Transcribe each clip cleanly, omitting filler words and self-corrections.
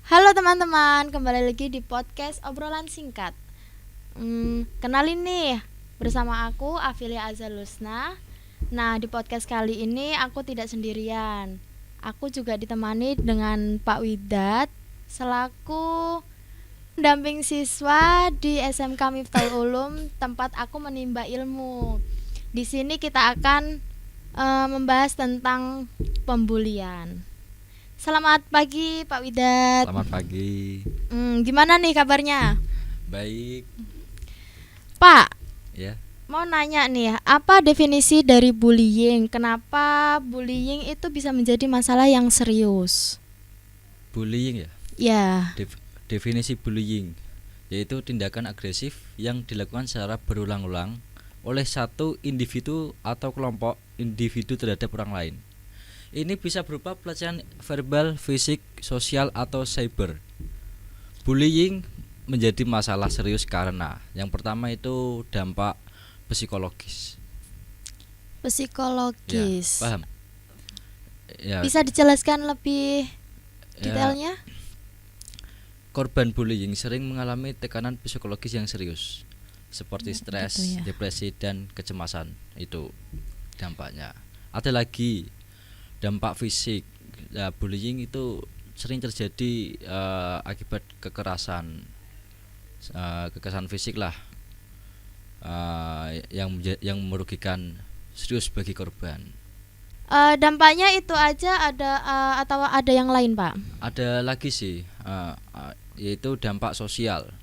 Halo teman-teman, kembali lagi di podcast obrolan singkat. Kenalin nih, bersama aku Afilia Azalusna. Nah, di podcast kali ini aku tidak sendirian. Aku juga ditemani dengan Pak Widat selaku pendamping siswa di SMK Miftahul Ulum, tempat aku menimba ilmu. Di sini kita akan membahas tentang pembulian. Selamat pagi Pak Widat. Selamat pagi. Gimana nih kabarnya? Baik. Pak, Ya, mau nanya nih, apa definisi dari bullying? Kenapa bullying itu bisa menjadi masalah yang serius? bullying ya. Ya, Definisi bullying yaitu tindakan agresif yang dilakukan secara berulang-ulang oleh satu individu atau kelompok individu terhadap orang lain. Ini bisa berupa pelecehan verbal, fisik, sosial, atau cyber. Bullying menjadi masalah serius karena yang pertama itu dampak psikologis. Ya, psikologis. paham? Ya, Bisa dijelaskan lebih ya, detailnya? korban bullying sering mengalami tekanan psikologis yang serius, seperti stres, Gitu ya. depresi, dan kecemasan. Itu dampaknya. Ada lagi dampak fisik. Ya, bullying itu sering terjadi akibat kekerasan fisik lah, yang merugikan serius bagi korban. Dampaknya itu aja ada atau ada yang lain, Pak? Ada lagi sih, yaitu dampak sosial.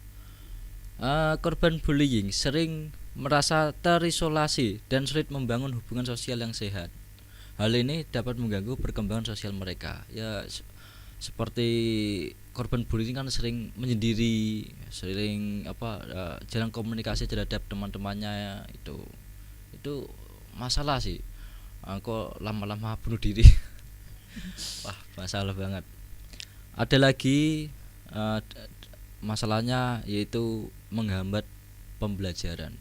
Korban bullying sering merasa terisolasi dan sulit membangun hubungan sosial yang sehat. Hal ini dapat mengganggu perkembangan sosial mereka. Ya, seperti korban bullying kan sering menyendiri, sering jarang komunikasi terhadap teman-temannya. Itu masalah sih. Kok lama-lama bunuh diri. Wah, masalah banget. Ada lagi masalahnya yaitu menghambat pembelajaran.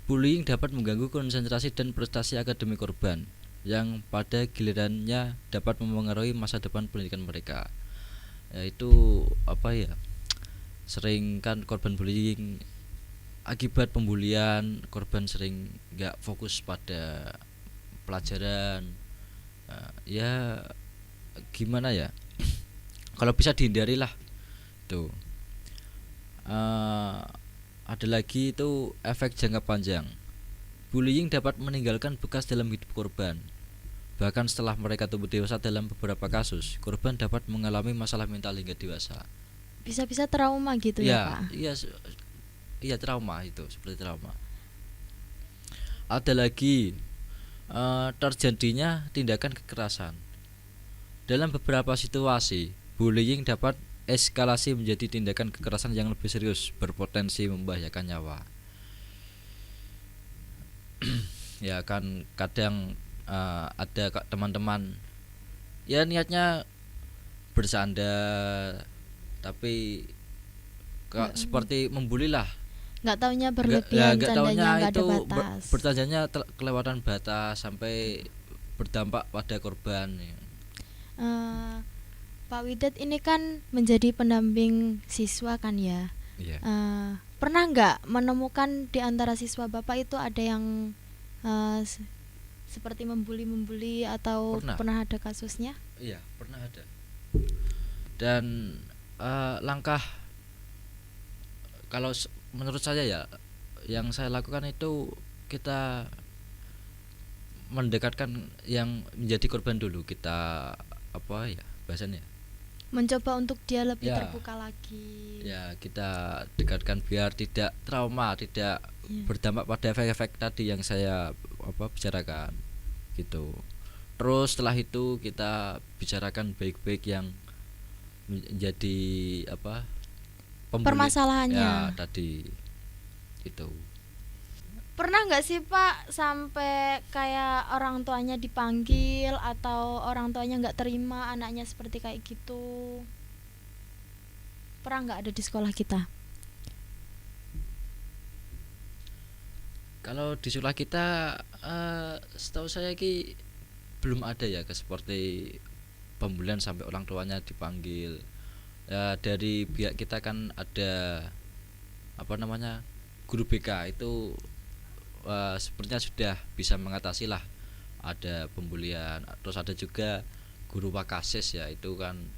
Bullying dapat mengganggu konsentrasi dan prestasi akademik korban, yang pada gilirannya dapat mempengaruhi masa depan pendidikan mereka. Yaitu sering kan korban bullying akibat pembulian, korban sering nggak fokus pada pelajaran. Ya gimana ya? Kalau bisa dihindari lah. Tuh. Ada lagi itu efek jangka panjang. Bullying dapat meninggalkan bekas dalam hidup korban. Bahkan setelah mereka tumbuh dewasa, dalam beberapa kasus, korban dapat mengalami masalah mental hingga dewasa. Bisa-bisa trauma gitu ya, Pak? Iya trauma itu, seperti trauma. Ada lagi terjadinya tindakan kekerasan. Dalam beberapa situasi, bullying dapat eskalasi menjadi tindakan kekerasan yang lebih serius, berpotensi membahayakan nyawa. Ya kan kadang ada teman-teman ya niatnya bersanda, tapi seperti membuli lah. Nggak taunya Ya berlebihan, nggak candanya taunya nggak ada itu batas. bertandanya kelewatan batas sampai berdampak pada korban. Eh, Pak Widat ini kan menjadi pendamping siswa kan ya. Iya. Pernah nggak menemukan di antara siswa Bapak itu ada yang seperti membuli atau pernah ada kasusnya? Iya, pernah ada. Dan langkah kalau menurut saya ya, yang saya lakukan itu kita mendekatkan yang menjadi korban dulu. Kita bahasanya mencoba untuk dia lebih terbuka lagi. Ya, kita dekatkan biar tidak trauma, tidak berdampak pada efek-efek tadi yang saya bicarakan gitu. Terus setelah itu kita bicarakan baik-baik yang menjadi permasalahannya ya tadi itu. Pernah nggak sih Pak sampai kayak orang tuanya dipanggil atau orang tuanya nggak terima anaknya seperti kayak gitu? Pernah nggak ada di sekolah kita? Kalau di sekolah kita, setahu saya belum ada ya seperti pembulian sampai orang tuanya dipanggil. Ya, dari pihak kita kan ada apa namanya, guru BK itu sepertinya sudah bisa mengatasi lah ada pembulian. Terus ada juga guru Wakasis, ya itu kan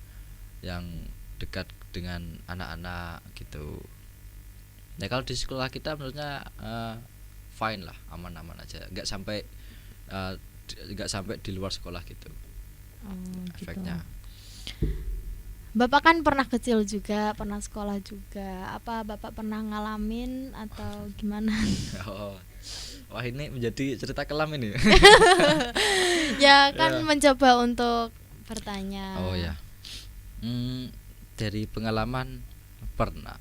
yang dekat dengan anak-anak gitu. Ya kalau di sekolah kita menurutnya fine lah, aman-aman aja, eh, nggak sampai di luar sekolah gitu Gitu. efeknya. Bapak kan pernah kecil juga, pernah sekolah juga. Apa Bapak pernah ngalamin atau gimana? Oh, wah ini menjadi cerita kelam ini. Ya kan Ya. mencoba untuk bertanya. Oh ya. Dari pengalaman pernah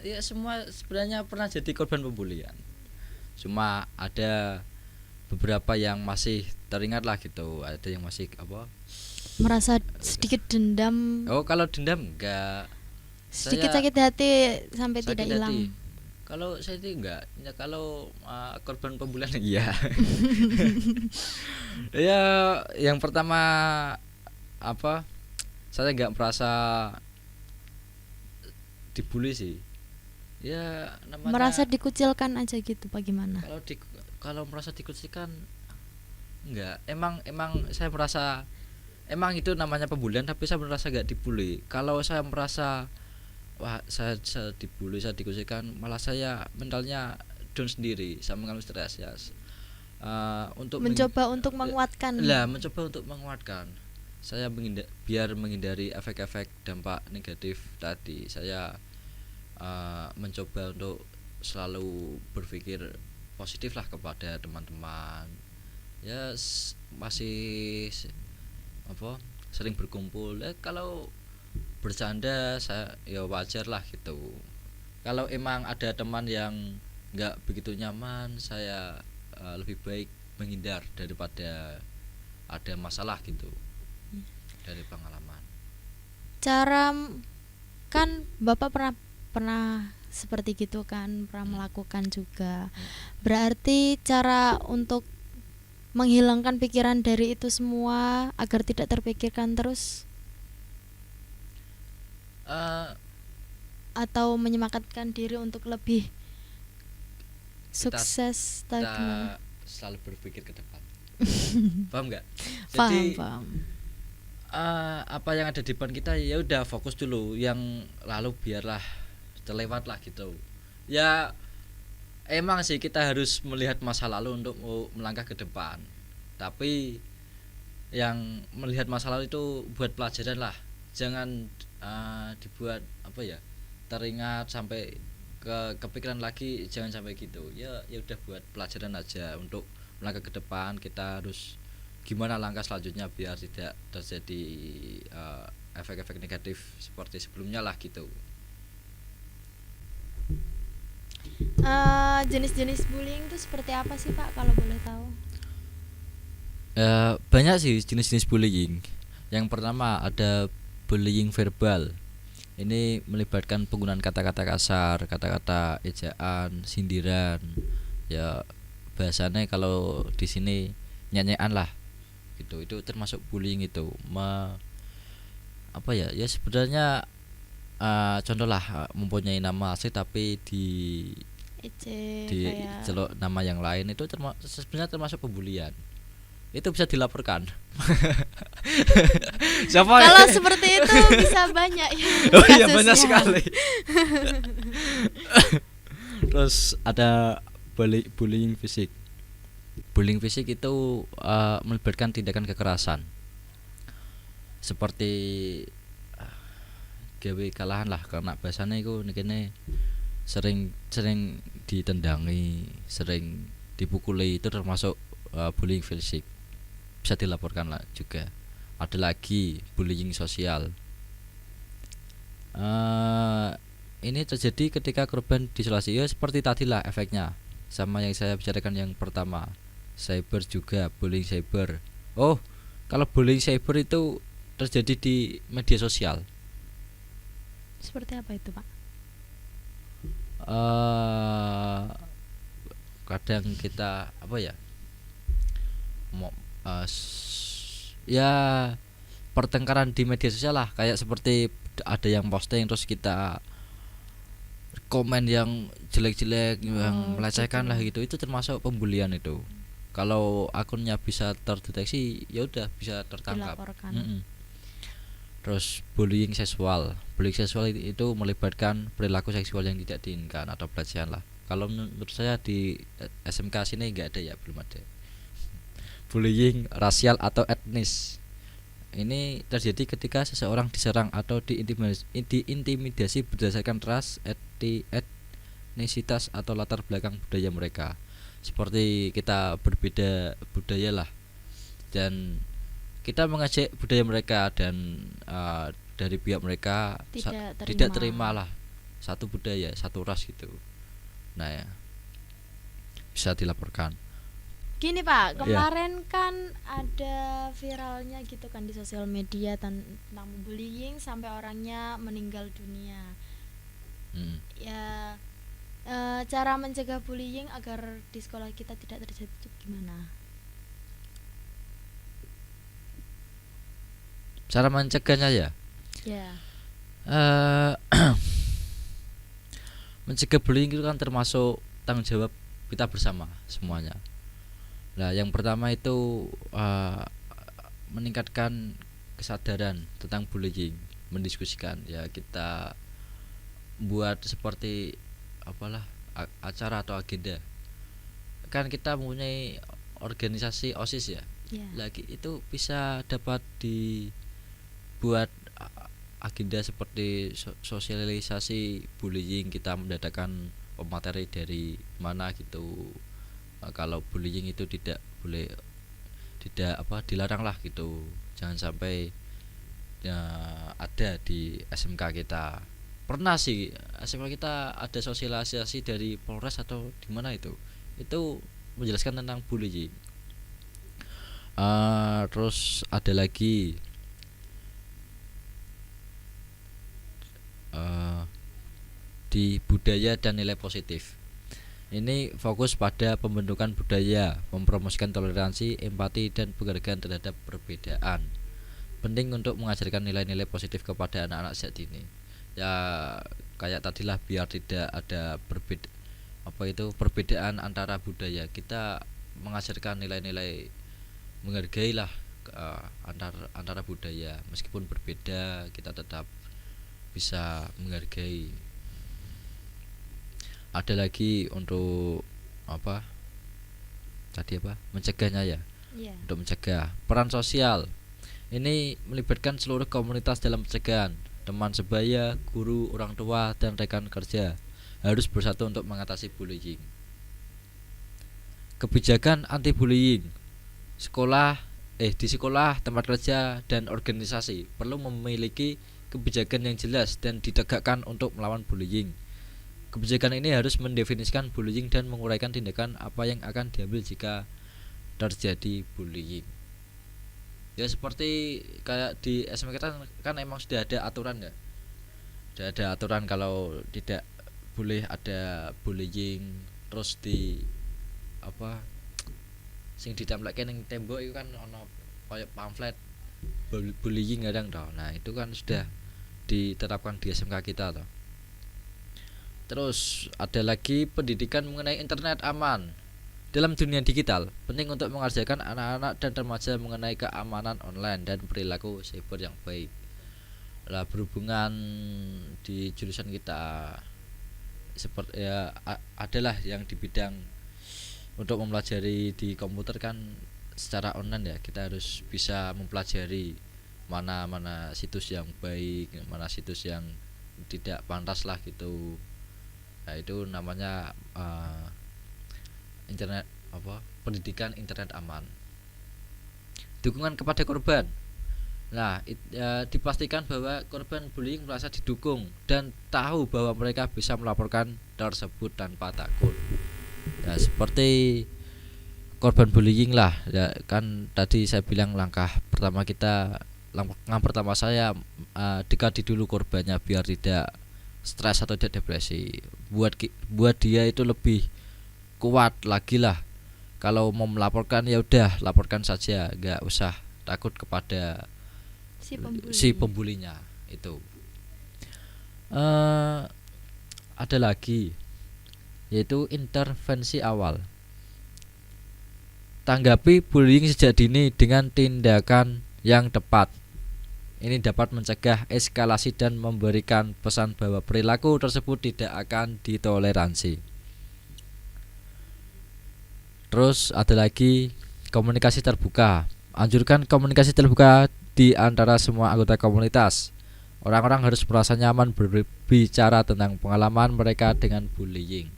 ya, semua sebenarnya pernah jadi korban pembulian, cuma ada beberapa yang masih teringat lah gitu, ada yang masih apa. Merasa sedikit dendam, Oh, kalau dendam enggak, sedikit saya sakit hati sampai sakit tidak hati. hilang. Kalau saya itu enggak ya, kalau korban pembulian iya. Ya, yang pertama apa, saya nggak merasa dibully sih, ya namanya. Merasa dikucilkan aja gitu, bagaimana? Kalau merasa dikucilkan enggak, emang saya merasa emang itu namanya pembulian, tapi saya merasa nggak dibully. Kalau saya merasa wah saya dibully, saya dikucilkan, malah saya mentalnya down sendiri, saya mengalami stres ya. Untuk Mencoba untuk menguatkan. mencoba untuk menguatkan. Saya biar menghindari efek-efek dampak negatif tadi, saya mencoba untuk selalu berpikir positif lah kepada teman-teman. Ya masih apa, sering berkumpul. Kalau bercanda saya ya wajar lah gitu. Kalau emang ada teman yang nggak begitu nyaman, saya lebih baik menghindar daripada ada masalah gitu. Dari pengalaman. Cara kan Bapak pernah seperti gitu kan, pernah melakukan juga. Berarti cara untuk menghilangkan pikiran dari itu semua agar tidak terpikirkan terus, Eh, atau menyemangatkan diri untuk lebih sukses atau kita gimana? selalu berpikir ke depan. Paham nggak? Paham, Jadi paham. apa yang ada di depan kita ya udah fokus dulu, yang lalu biarlah terlewat lah gitu. Ya emang sih kita harus melihat masa lalu untuk melangkah ke depan, tapi yang melihat masa lalu itu buat pelajaran lah, jangan dibuat apa ya, teringat sampai kepikiran lagi, jangan sampai gitu. Ya udah buat pelajaran aja untuk melangkah ke depan. Kita harus gimana langkah selanjutnya biar tidak terjadi efek-efek negatif seperti sebelumnya lah gitu. Jenis-jenis bullying itu seperti apa sih Pak, kalau boleh tahu? Banyak sih jenis-jenis bullying. Yang pertama ada bullying verbal. Ini melibatkan penggunaan kata-kata kasar, kata-kata ejaan, sindiran. Ya bahasanya kalau di sini nyanyian lah gitu. Itu termasuk bullying itu. Apa ya? Ya sebenarnya contoh lah, mempunyai nama asli tapi di Kayak celok nama yang lain, itu sebenarnya termasuk pembulian. Itu bisa dilaporkan. Siapa? kalau seperti itu bisa banyak ya Oh iya, kasusnya. banyak sekali. Terus ada bullying fisik. Bullying fisik itu melibatkan tindakan kekerasan, seperti gawe kalahan lah, karena bahasanya itu nekene sering ditendangi, sering dipukuli, itu termasuk bullying fisik, bisa dilaporkan lah juga. Ada lagi bullying sosial. Ini terjadi ketika korban diisolasi. Ya seperti tadi lah efeknya, sama yang saya bicarakan yang pertama. Cyber juga, bullying cyber. Oh, kalau bullying cyber itu terjadi di media sosial. Seperti apa itu Pak? Kadang kita apa ya, ya pertengkaran di media sosial lah, kayak seperti ada yang posting terus kita komen yang jelek-jelek, yang melecehkan gitu. lah gitu, itu termasuk pembulian itu. Kalau akunnya bisa terdeteksi ya udah bisa tertangkap. Dilaporkan. Terus bullying seksual itu melibatkan perilaku seksual yang tidak diinginkan atau pelecehan lah. Kalau menurut saya di SMK sini nggak ada ya, belum ada. Bullying rasial atau etnis, ini terjadi ketika seseorang diserang atau diintimidasi berdasarkan ras, etnisitas atau latar belakang budaya mereka. Seperti kita berbeda budaya lah, dan kita mengajak budaya mereka, dan dari pihak mereka tidak terima lah satu budaya, satu ras gitu. Nah ya, bisa dilaporkan. Gini Pak, kemarin kan ada viralnya gitu kan di sosial media tentang bullying sampai orangnya meninggal dunia. Ya, cara mencegah bullying agar di sekolah kita tidak terjadi itu gimana? Cara mencegahnya ya, Ya. mencegah bullying itu kan termasuk tanggung jawab kita bersama semuanya. Nah, yang pertama itu meningkatkan kesadaran tentang bullying, mendiskusikan ya, kita buat seperti apalah acara atau agenda. Kan kita mempunyai organisasi OSIS ya. Lagi itu bisa dapat dibuat agenda seperti sosialisasi bullying, kita mendadakan pemateri dari mana gitu. Kalau bullying itu tidak dilarang lah gitu, jangan sampai ada di SMK kita. Pernah sih SMK kita ada sosialisasi dari Polres atau di mana itu menjelaskan tentang bullying. Terus ada lagi di budaya dan nilai positif. Ini fokus pada pembentukan budaya, mempromosikan toleransi, empati, dan penghargaan terhadap perbedaan. Penting untuk mengajarkan nilai-nilai positif kepada anak-anak sejak dini. Ya kayak tadilah, biar tidak ada perbedaan antara budaya. Kita mengajarkan nilai-nilai menghargai lah antara budaya, meskipun berbeda kita tetap bisa menghargai. Ada lagi untuk mencegahnya ya. Untuk mencegah, peran sosial ini melibatkan seluruh komunitas dalam pencegahan. Teman sebaya, guru, orang tua, dan rekan kerja harus bersatu untuk mengatasi bullying. Kebijakan anti bullying di sekolah, tempat kerja, dan organisasi perlu memiliki kebijakan yang jelas dan ditegakkan untuk melawan bullying. Kebijakan ini harus mendefinisikan bullying dan menguraikan tindakan apa yang akan diambil jika terjadi bullying. Ya seperti kayak di SMA kita kan emang sudah ada aturan ya. Sudah ada aturan kalau tidak boleh ada bullying. Terus di sing ditempelke ning tembok itu kan ono kayak pamflet bullying kadang toh. Nah, itu kan sudah diterapkan di SMK kita toh. Terus ada lagi pendidikan mengenai internet aman. Dalam dunia digital, penting untuk mengajarkan anak-anak dan remaja mengenai keamanan online dan perilaku cyber yang baik. Lah, berhubungan di jurusan kita seperti ya adalah yang di bidang untuk mempelajari di komputer kan secara online ya, kita harus bisa mempelajari mana situs yang baik, mana situs yang tidak pantas lah gitu. Nah, itu namanya pendidikan internet aman. Dukungan kepada korban. Nah, dipastikan bahwa korban bullying merasa didukung dan tahu bahwa mereka bisa melaporkan tersebut tanpa takut. Ya, seperti korban bullying lah ya, kan tadi saya bilang langkah pertama saya dekati dulu korbannya biar tidak stres atau tidak depresi. Buat dia itu lebih kuat lagi lah. Kalau mau melaporkan ya udah laporkan saja, nggak usah takut kepada si pembulinya itu. Ada lagi yaitu intervensi awal. Tanggapi bullying sejak dini dengan tindakan yang tepat. Ini dapat mencegah eskalasi dan memberikan pesan bahwa perilaku tersebut tidak akan ditoleransi. Terus ada lagi komunikasi terbuka. Anjurkan komunikasi terbuka di antara semua anggota komunitas. Orang-orang harus merasa nyaman berbicara tentang pengalaman mereka dengan bullying.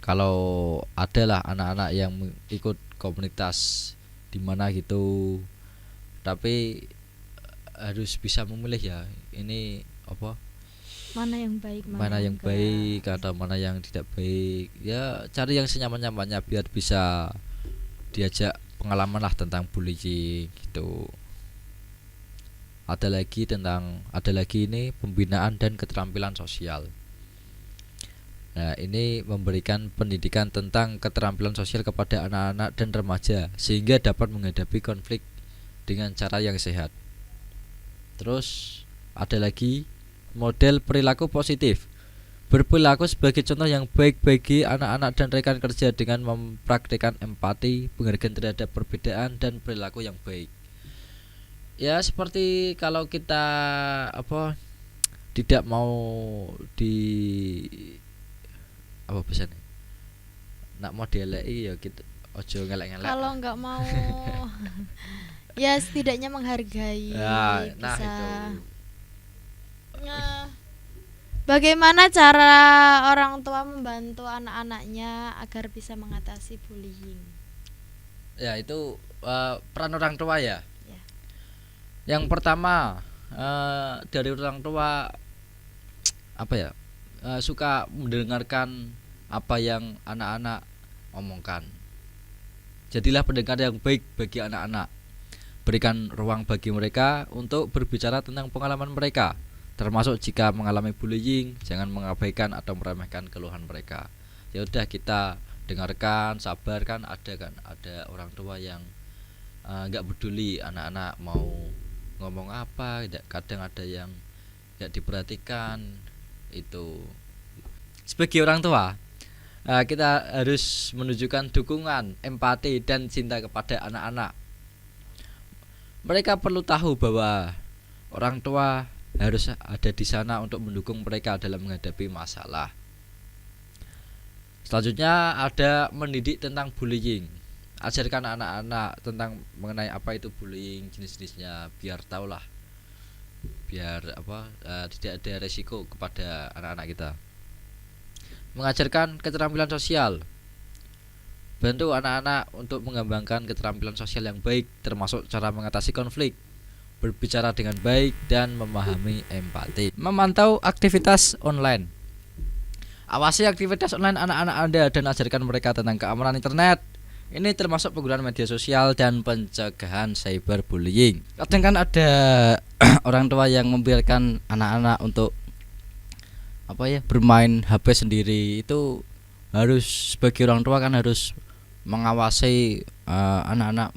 Kalau adalah anak-anak yang ikut komunitas di mana gitu, tapi harus bisa memilih ya, ini apa? Mana yang baik, Mana yang baik atau mana yang tidak baik. Ya cari yang senyaman-nyamannya biar bisa diajak pengalaman lah tentang bullying gitu. Ada lagi ini pembinaan dan keterampilan sosial. Nah, ini memberikan pendidikan tentang keterampilan sosial kepada anak-anak dan remaja sehingga dapat menghadapi konflik dengan cara yang sehat. Terus ada lagi model perilaku positif. Berperilaku sebagai contoh yang baik bagi anak-anak dan rekan kerja dengan mempraktikkan empati, penghargaan terhadap perbedaan dan perilaku yang baik. Ya seperti kalau kita tidak mau di apa pesannya? Nak modelai ya kita ojo ngelek-ngelek. Kalau nggak mau ya setidaknya menghargai. Nah itu. Nah, bagaimana cara orang tua membantu anak-anaknya agar bisa mengatasi bullying? Ya itu peran orang tua ya. Ya. Yang pertama dari orang tua suka mendengarkan apa yang anak-anak omongkan. Jadilah pendengar yang baik bagi anak-anak. Berikan ruang bagi mereka untuk berbicara tentang pengalaman mereka, termasuk jika mengalami bullying. Jangan mengabaikan atau meremehkan keluhan mereka. Ya udah kita dengarkan, sabarkan. Ada orang tua yang nggak peduli anak-anak mau ngomong apa. Kadang ada yang nggak diperhatikan. Itu sebagai orang tua kita harus menunjukkan dukungan, empati dan cinta kepada anak-anak. Mereka perlu tahu bahwa orang tua harus ada di sana untuk mendukung mereka dalam menghadapi masalah. Selanjutnya ada mendidik tentang bullying. Ajarkan anak-anak tentang mengenai apa itu bullying, jenis-jenisnya, biar tahulah, biar tidak ada resiko kepada anak-anak kita. Mengajarkan keterampilan sosial. Bantu anak-anak untuk mengembangkan keterampilan sosial yang baik, termasuk cara mengatasi konflik, berbicara dengan baik, dan memahami empati. Memantau aktivitas online. Awasi aktivitas online anak-anak Anda dan ajarkan mereka tentang keamanan internet. Ini termasuk penggunaan media sosial dan pencegahan cyberbullying. Kadang kan ada orang tua yang membiarkan anak-anak untuk bermain HP sendiri. Itu harus, sebagai orang tua kan harus mengawasi anak-anak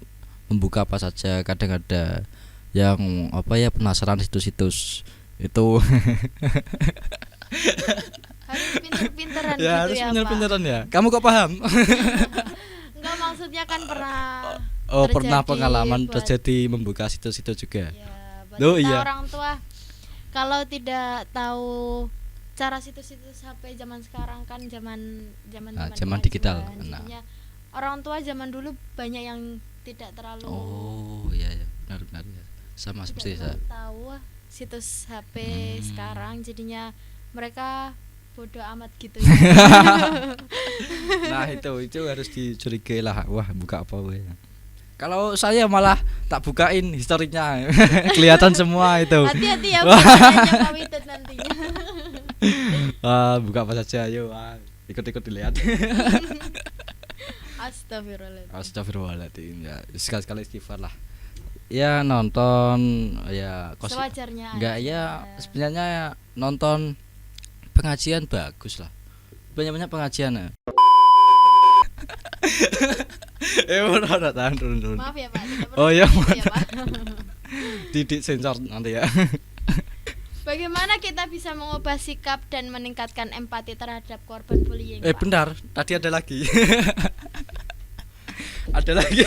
membuka apa saja. Kadang ada yang penasaran situs-situs itu. Harus pinter-pinteran ya, gitu harus ya, pinter-pinteran ya. Kamu kok paham? Enggak, maksudnya kan pernah pernah pengalaman terjadi membuka situs-situs juga. Ya, buat kita iya. Orang tua kalau tidak tahu cara situs-situs HP zaman sekarang kan zaman digital. Jadinya orang tua zaman dulu banyak yang tidak terlalu iya benar ya. Sama seperti saya. Tahu situs HP sekarang, jadinya mereka bodoh amat gitu. Nah itu harus dicurigai lah. Wah, buka apa ya. Kalau saya malah tak bukain historinya. Kelihatan semua itu. Hati-hati ya Pak Witet nantinya. Buka apa saja, ayo ikut-ikut dilihat. Astagfirullahaladzim. Ya, sekali-sekali istighfar lah. Ya nonton ya sewajarnya. Enggak ya, sebenarnya nonton pengajian bagus lah. Banyak-banyak pengajian. Maaf ya Pak. Oh iya. Ya, Pak. Didik sensor nanti ya. Bagaimana kita bisa mengubah sikap dan meningkatkan empati terhadap korban bullying, Pak? Bentar, tadi ada lagi. Ada lagi.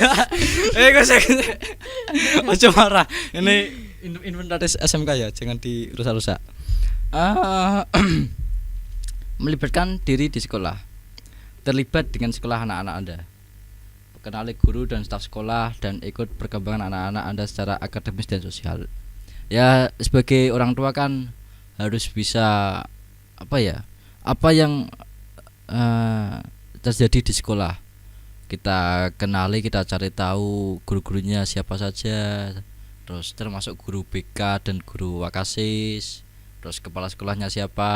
Ojo marah. Ini inventaris SMK ya, jangan dirusak-rusak. Melibatkan diri di sekolah. Terlibat dengan sekolah anak-anak Anda. Kenali guru dan staf sekolah dan ikut perkembangan anak-anak Anda secara akademis dan sosial. Ya, sebagai orang tua kan harus bisa apa yang terjadi di sekolah kita kenali, kita cari tahu guru-gurunya siapa saja, terus termasuk guru BK dan guru Wakasis, terus kepala sekolahnya siapa.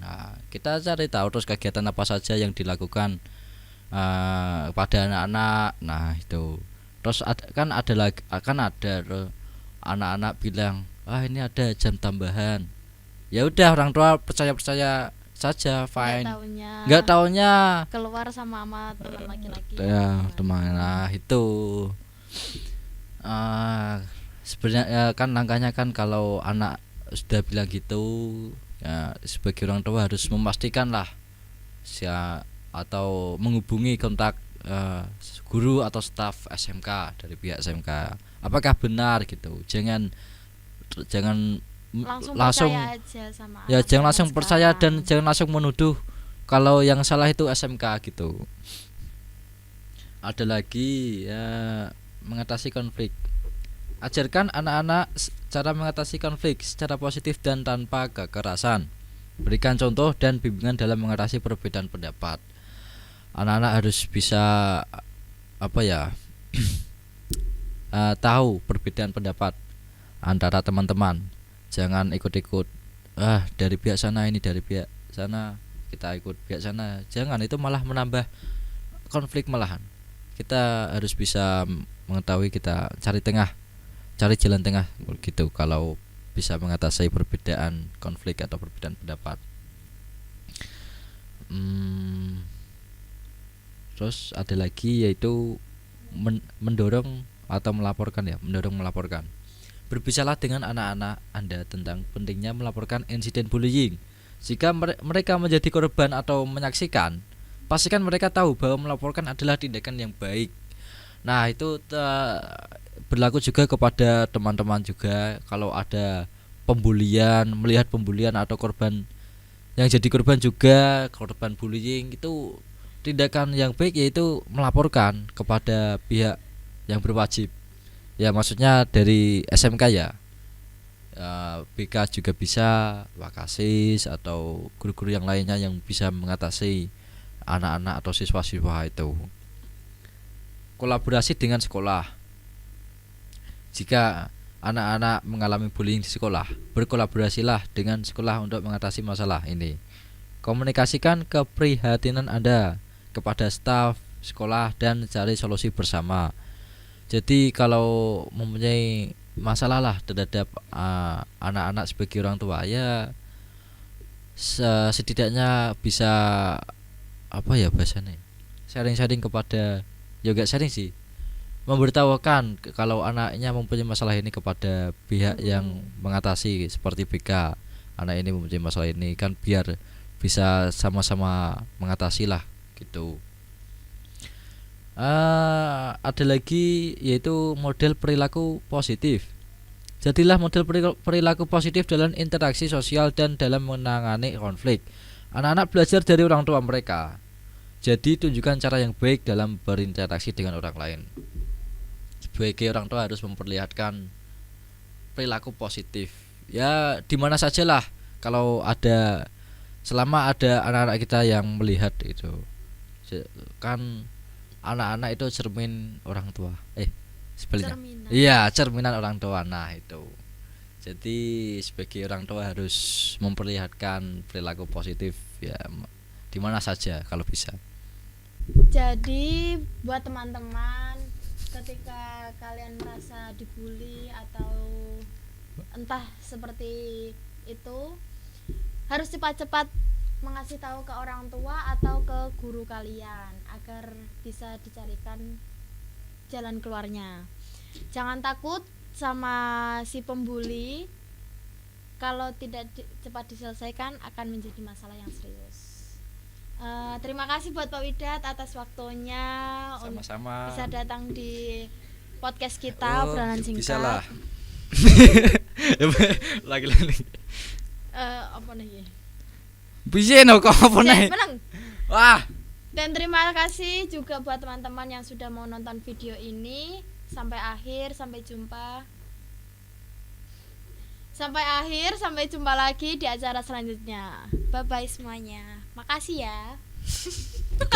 Nah, kita cari tahu terus kegiatan apa saja yang dilakukan pada anak-anak. Nah, itu terus ada anak-anak bilang, ini ada jam tambahan. Ya udah, orang tua percaya saja, fine. Nggak taunya keluar sama teman laki-laki. Ya, teman. Nah, itu sebenarnya kan langkahnya kan kalau anak sudah bilang gitu, ya sebagai orang tua harus memastikan lah atau menghubungi kontak guru atau staf SMK dari pihak SMK. Apakah benar gitu? Jangan langsung percaya aja sama jangan langsung percaya dan jangan langsung menuduh kalau yang salah itu SMK gitu. Ada lagi mengatasi konflik. Ajarkan anak-anak cara mengatasi konflik secara positif dan tanpa kekerasan. Berikan contoh dan bimbingan dalam mengatasi perbedaan pendapat. Anak-anak harus bisa tahu perbedaan pendapat antara teman-teman. Jangan ikut-ikut dari pihak sana, ini dari pihak sana, kita ikut pihak sana. Jangan, itu malah menambah konflik malahan. Kita harus bisa mengetahui, kita cari jalan tengah gitu kalau bisa mengatasi perbedaan konflik atau perbedaan pendapat. Terus ada lagi yaitu mendorong melaporkan. Berbicara dengan anak-anak Anda tentang pentingnya melaporkan insiden bullying. Jika mereka menjadi korban atau menyaksikan, pastikan mereka tahu bahwa melaporkan adalah tindakan yang baik. Nah, itu berlaku juga kepada teman-teman juga. Kalau ada melihat pembulian atau korban yang jadi korban juga, korban bullying, itu tindakan yang baik yaitu melaporkan kepada pihak yang berwajib. Ya, maksudnya dari SMK ya. BK juga bisa, Wakasis atau guru-guru yang lainnya yang bisa mengatasi anak-anak atau siswa-siswa itu. Kolaborasi dengan sekolah. Jika anak-anak mengalami bullying di sekolah, berkolaborasilah dengan sekolah untuk mengatasi masalah ini. Komunikasikan keprihatinan Anda kepada staf sekolah dan cari solusi bersama. Jadi kalau mempunyai masalah lah terhadap anak-anak sebagai orang tua, ya setidaknya bisa bahasanya sharing kepada, juga sharing sih, memberitahukan kalau anaknya mempunyai masalah ini kepada pihak yang mengatasi seperti BK. Anak ini mempunyai masalah ini kan, biar bisa sama-sama mengatasi lah gitu. Ada lagi yaitu model perilaku positif. Jadilah model perilaku positif dalam interaksi sosial dan dalam menangani konflik. Anak-anak belajar dari orang tua mereka. Jadi tunjukkan cara yang baik dalam berinteraksi dengan orang lain. Sebagai orang tua harus memperlihatkan perilaku positif. Ya, di mana sajalah, selama ada anak-anak kita yang melihat itu. Kan anak-anak itu cermin orang tua. Sebaliknya. Iya, cerminan orang tua. Nah, itu. Jadi sebagai orang tua harus memperlihatkan perilaku positif ya di mana saja kalau bisa. Jadi buat teman-teman, ketika kalian merasa dibully atau entah seperti itu, harus cepat-cepat mengasih tahu ke orang tua atau ke guru kalian agar bisa dicarikan jalan keluarnya. Jangan takut sama si pembuli, kalau tidak cepat diselesaikan akan menjadi masalah yang serius. Terima kasih buat Pak Widat atas waktunya Sama-sama. bisa datang di podcast kita obrolan singkat. Bisa lah. Lagi-lagi. Apa nih? Bisa no kok apa nih? Menang. Wah. Dan terima kasih juga buat teman-teman yang sudah mau nonton video ini sampai akhir. Sampai jumpa lagi di acara selanjutnya. Bye bye semuanya. Makasih ya.